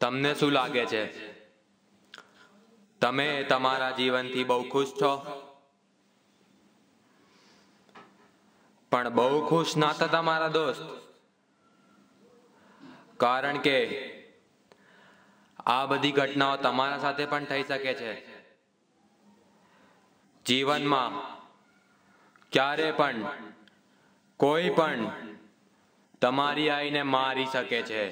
તમને શું લાગે છે, તમે તમારા જીવનથી બહુ ખુશ છો? પણ બહુ ખુશ ના હતા તમારા દોસ્ત, કારણ કે આ બધી ઘટનાઓ તમારા સાથે પણ થઈ શકે છે. જીવનમાં ક્યારે પણ કોઈ પણ તમારી આઈને મારી શકે છે.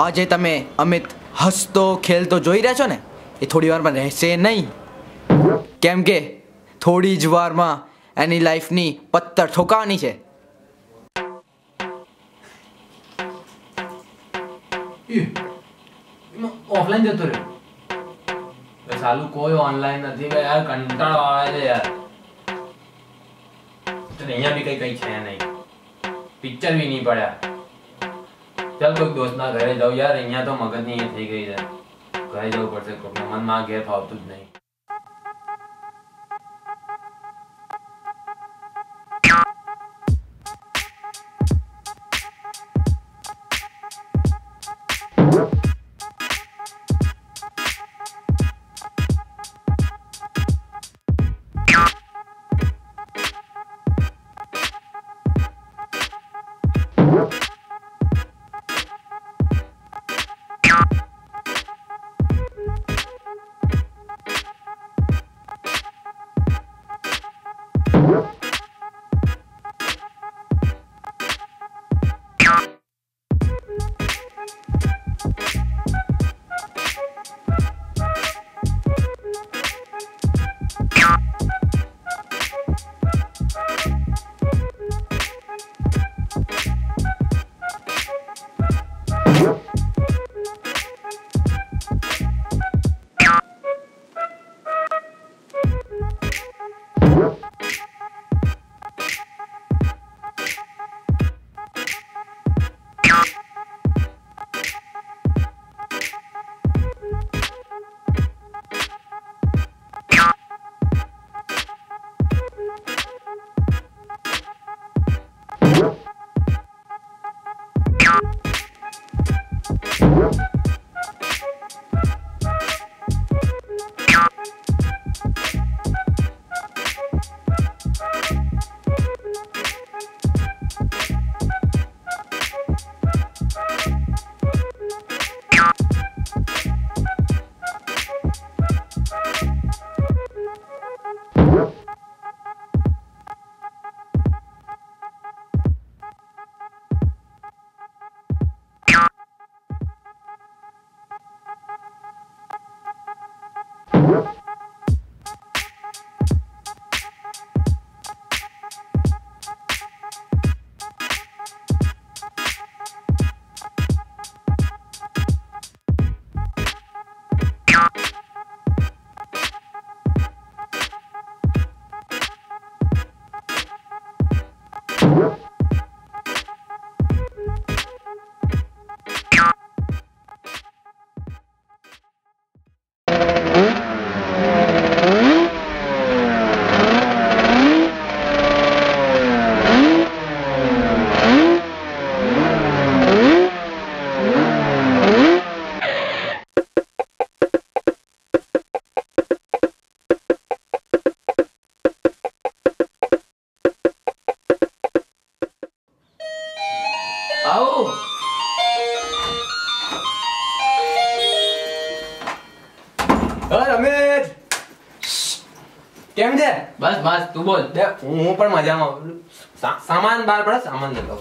આજે તમે અમિત હસતો ખેલતો જોઈ રહ્યા છો ને, એ થોડી વારમાં રહેશે નહીં. કેમ કે થોડી જ વારમાં એની લાઈફની પત્તર ઠોકાવાની છે. ઓફલાઈન જતો રહ્યો. સાલું કોઈ ઓનલાઈન નથી બે યાર, કંટાળો આવે છે યાર. અહીંયા બી કઈ છે નહીં, પિક્ચર બી નહીં પડ્યા. ચાલ કોઈક દોસ્તના ઘરે જાઉં યાર, અહીંયા તો મગજની એ થઈ ગઈ છે. ઘરે જવું પડશે, કોઈક મનમાં ઘેર ફાવતું જ નહીં. કેમ છે? બસ બસ તું બોલ. હું પણ મજામાં. સામાન બહાર પડે, સામાન લેતો.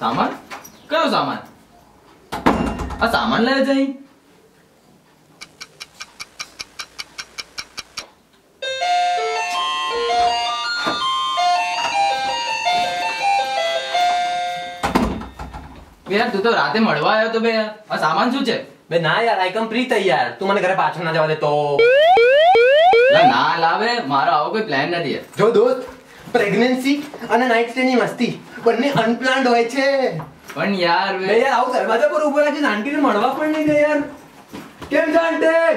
સામાન કયો સામાન? આ સામાન લઈ જઈ. યાર તું તો રાતે મળવા આવ્યો તો બે યાર, આ સામાન શું છે? બે ના યાર, આઈ કમ પ્રી તૈયાર. તું મને ઘરે પાછળ ના જવા દે તો. ના લાવે, મારો આવો કોઈ પ્લાન નથી. જો દોસ્ત, પ્રેગ્નન્સી અને નાઇટ સ્ટે ની મસ્તી બંને અનપ્લાન્ડ હોય છે. પણ યાર બે યાર આવું દરવાજા પર ઉભો રાખી આંટીને મળવા પણ નહીં ગઈ યાર. કેમ છે આંટી?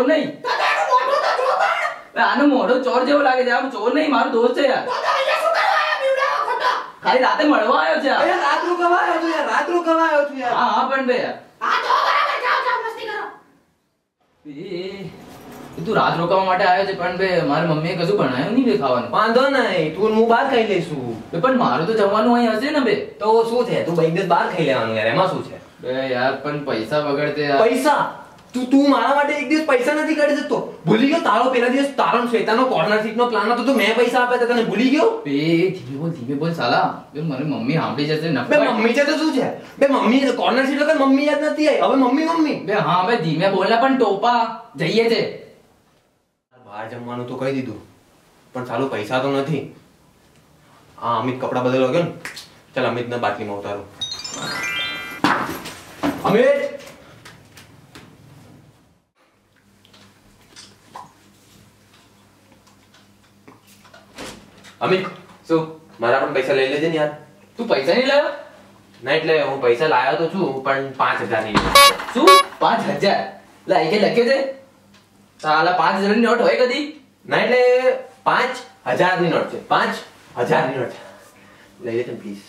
ચોર નહીં. આનો મોઢો ચોર જેવો લાગે છે. આમ ચોર નહીં, મારો દોસ્ત છે યાર. ખાલી રાતે મળવા આવ્યો છે. રાત રોકવા આવ્યો છું યાર, રાત રોકવા આવ્યો છું યાર. હા પણ બે યાર. તું રાત રોકાવા માટે આવ્યો છે પણ બે મારી મમ્મીએ કશું ભણાયું નહીં બે ખાવાનું. વાંધો નહીં, તું હું બહાર ખાઈ લઈશું. બે પણ મારું તો જમવાનું અહીં હશે ને બે. તો શું છે, તું એક દિવસ બહાર ખાઈ લેવાનું યાર, એમાં શું છે? બે યાર પણ પૈસા બગડતે યાર. પૈસા? તું મારા માટે એક દિવસ પૈસા નથી કાઢી શકતો? ભૂલી ગયો તારો પેલા દિવસ તારો ને શ્વેતાનો કોર્નર સીટ નો પ્લાન હતો તો મેં પૈસા આપ્યા હતા, તને ભૂલી ગયો? બે ધીમે બોલ સાલા. બે મારી મમ્મી સાંભળી જશે ને. બે મમ્મી છે તો શું છે? બે મમ્મી કોર્નર સીટ વગર મમ્મી યાદ નથી આવી, હવે મમ્મી. બે હા બે ધીમે બોલના પણ ટોપા જઈએ છે. બહાર જમવાનું તો કહી દીધું પણ ચાલુ પૈસા તો નથી. હા અમિત કપડા બદલવા ગયો ને, ચાલ અમિતને બાટલીમાં ઉતારો. અમિત અમિત શું મારા પણ પૈસા લઈ લેજે ને યાર. તું પૈસા નહીં લાવ્યો? ના એટલે હું પૈસા લાવ્યો તો છું પણ 5,000 ની. શું 5,000? લાઈ કે લખ્યો છે સાલા 5,000 ની નોટ હોય કદી? ના એટલે 5,000 ની નોટ છે, 5,000 ની નોટ. લઈ લેજે પ્લીઝ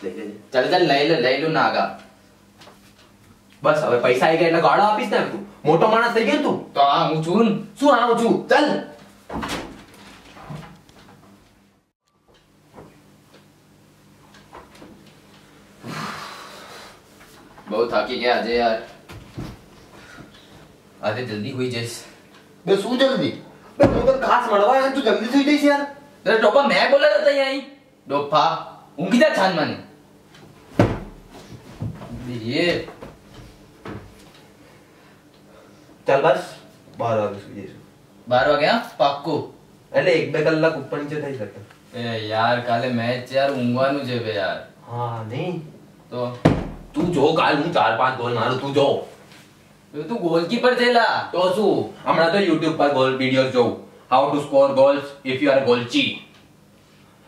લઈ લેજે. ચાલ ચાલ લઈ લો ના આગા. બસ હવે પૈસા આવી ગયા એટલે ગાળો આપીશ ને. તું મોટો માણસ થઈ ગયો ને તું. તો આ હું છું ને. શું આવું છું? ચાલ. બહુ થાકી ગયા આજે યાર. આજે જલ્દી હોઈ જઈશ. બે શું જલ્દી? બે હું તો ખાસ મળવા આવ્યો, તું જલ્દી સુઈ જઈશ યાર. અરે ટોપા મેં બોલ્યા હતા અહીં ડોફા ઊંઘી જા છાન માની. એ ચાલ બસ 12 વાગે સુઈ જઈશું. 12 વાગ્યા પાક્કું? એટલે 1-2 કલાક ઉપર નીચે થઈ શકે. એ યાર કાલે મેચ છે યાર, ઊંઘવાનું છે બે યાર. હા નહીં તો તું જો, કાલ હું 4-5 ગોલ મારું, તું જો. તું ગોલકીપર છે લા. તો શું, હમણાં તો YouTube પર ગોલ વિડિયોઝ જોઉં, how to score goals if you are ગોલચી.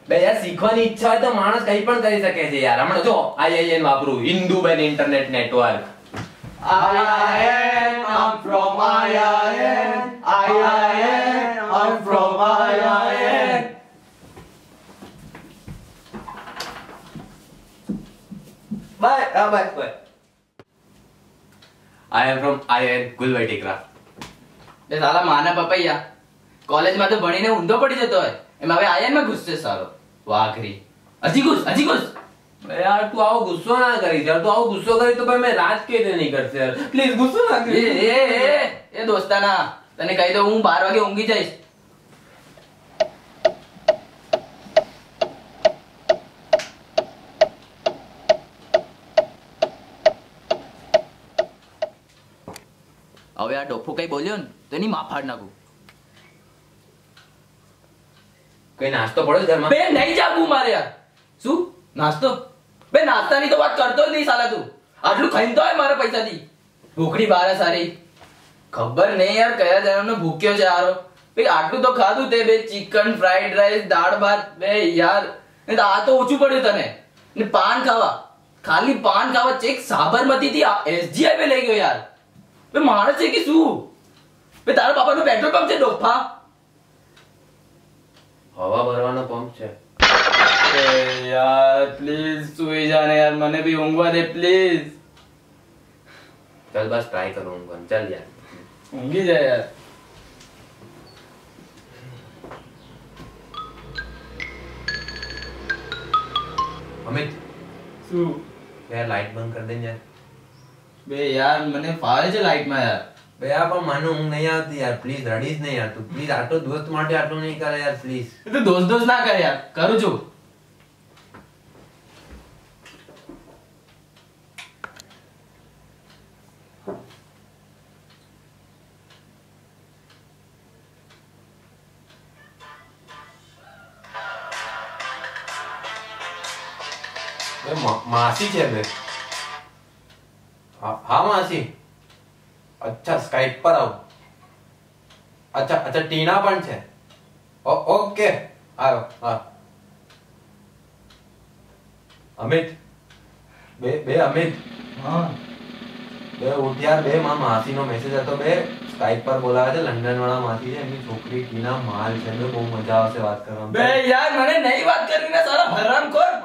બે યાર શીખવાની ઈચ્છા હોય તો માણસ કઈ પણ કરી શકે છે યાર. હમણાં જો IIN વાપરું, હિન્દુ બેન internet network. IIN, I'm from IIN. IIN, I'm from IIN. Bye, bye. I am from IIN ગુલવાઈ ટેકરા. બે સાલા માના પપૈયા કોલેજમાં તો ભણીને ઊંધો પડી જતો હોય, એમાં હવે આયન માં ઘૂસશે સારો વાઘરી. હજી ઘૂસ. બે યાર તું આવો ગુસ્સો ના કરી યાર. તું આવો ગુસ્સો કરી તો ભાઈ મેં રાજ કે નહીં કરશે યાર. પ્લીઝ ગુસ્સો ના કરી. એ દોસ્તાના તને કહી દઉં હું 12 વાગે ઊંઘી જઈશ. હવે આ ડોફો કઈ બોલ્યો ને તો એની માફાડ નાખું. કઈ નાસ્તો પડે ઘરમાં? બે નહીં જાગવું મારે યાર. શું નાસ્તો? બે નાસ્તાની તો વાત કરતો જ નહીં સાલા તું. આટલું ખાઈને તો હોય મારા પૈસાથી. ભૂખડી બારે સારી ખબર નહીં યાર કયા જણાનો ભૂખ્યો છે આરો. ભાઈ આટલું તો ખાધું તે બે ચિકન ફ્રાઈડ રાઈસ દાળ ભાત બે યાર. નહીં તો આ તો ઓછું પડ્યું તને. ને પાન ખાવા, ખાલી પાન ખાવા ચેક સાબરમતી થી SG હાઈવે લઈ ગયો યાર. બે માણસ છે કે શું? બે તારા બાપાનું પેટ્રોલ પંપ છે ડોફા? હવા ભરવાનો પંપ છે. યાર પ્લીઝ સુઈ જા ને યાર, મને બી ઊંઘવા દે પ્લીઝ. ચાલ બસ ટ્રાય કરું ઊંઘવાનું. ચાલ યાર ઊંઘી જા યાર. અમિત શું? યાર લાઈટ બંધ કરી દે યાર. બે યાર મને ફાવે છે લાઈટમાં યાર. બે યાર પણ મને ઊંઘ નહીં આવતી યાર. પ્લીઝ રડીશ નહીં યાર તું. પ્લીઝ આટલો દોસ્ત માટે આટલું નહીં કરે યાર પ્લીઝ. એ તો દોસ્ત ના કરે યાર, કરું છું. માસી છે બે. હા માસી. અચ્છા સ્કાઈપ પર આવ. અચ્છા ટીના પણ છે. ઓકે આવ્યો. હા અમિત બે અમિત હા બે ઉઠ યાર. બે માસીનો મેસેજ હતો બે. સ્કાઈપ પર બોલાવે છે લંડન વાળા માંથી છે એમની છોકરી ટીના માલ છે બહુ મજા આવશે વાત કરવામાં બે યાર મને નહીં વાત કરવી ને સાલા હરામખોર